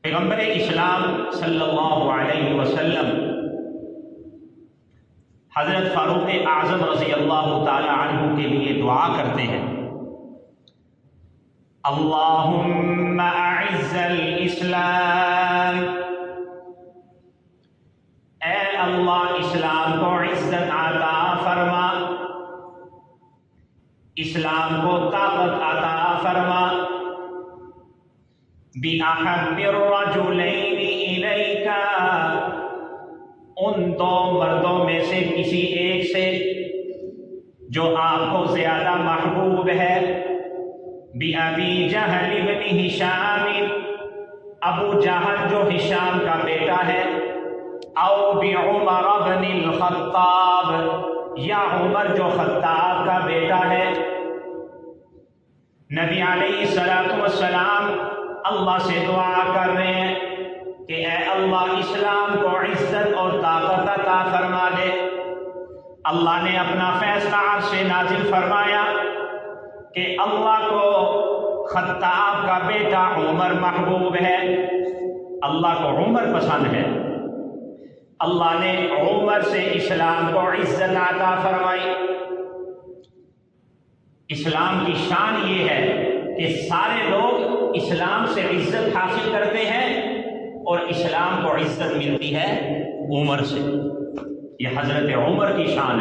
پیغمبر اسلام صلی اللہ علیہ وسلم حضرت فاروق اعظم رضی اللہ تعالی عنہ کے لیے دعا کرتے ہیں، اللہم اعز الاسلام، اے اللہ اسلام کو عزت عطا فرما، اسلام کو طاقت عطا فرما، بِأَحَبِّ الرَّجُلَيْنِ إِلَيْكَ، ان دو مردوں میں سے کسی ایک سے جو آپ کو زیادہ محبوب ہے، بِأَبِي جَهْلِ بْنِ هِشَامٍ، ابو جہل جو ہشام کا بیٹا ہے، او بِعُمَرَ بْنِ الْخَطَّابِ، یا عمر جو خطاب کا بیٹا ہے۔ نبی علیہ الصلوۃ والسلام اللہ سے دعا کر رہے ہیں کہ اے اللہ اسلام کو عزت اور طاقت عطا فرما دے۔ اللہ نے اپنا فیصلہ عرش سے نازل فرمایا کہ اللہ کو خطاب کا بیٹا عمر محبوب ہے، اللہ کو عمر پسند ہے۔ اللہ نے عمر سے اسلام کو عزت عطا فرمائی۔ اسلام کی شان یہ ہے کہ سارے لوگ اسلام سے عزت حاصل کرتے ہیں اور اسلام کو عزت ملتی ہے عمر سے۔ یہ حضرت عمر کی شان ہے۔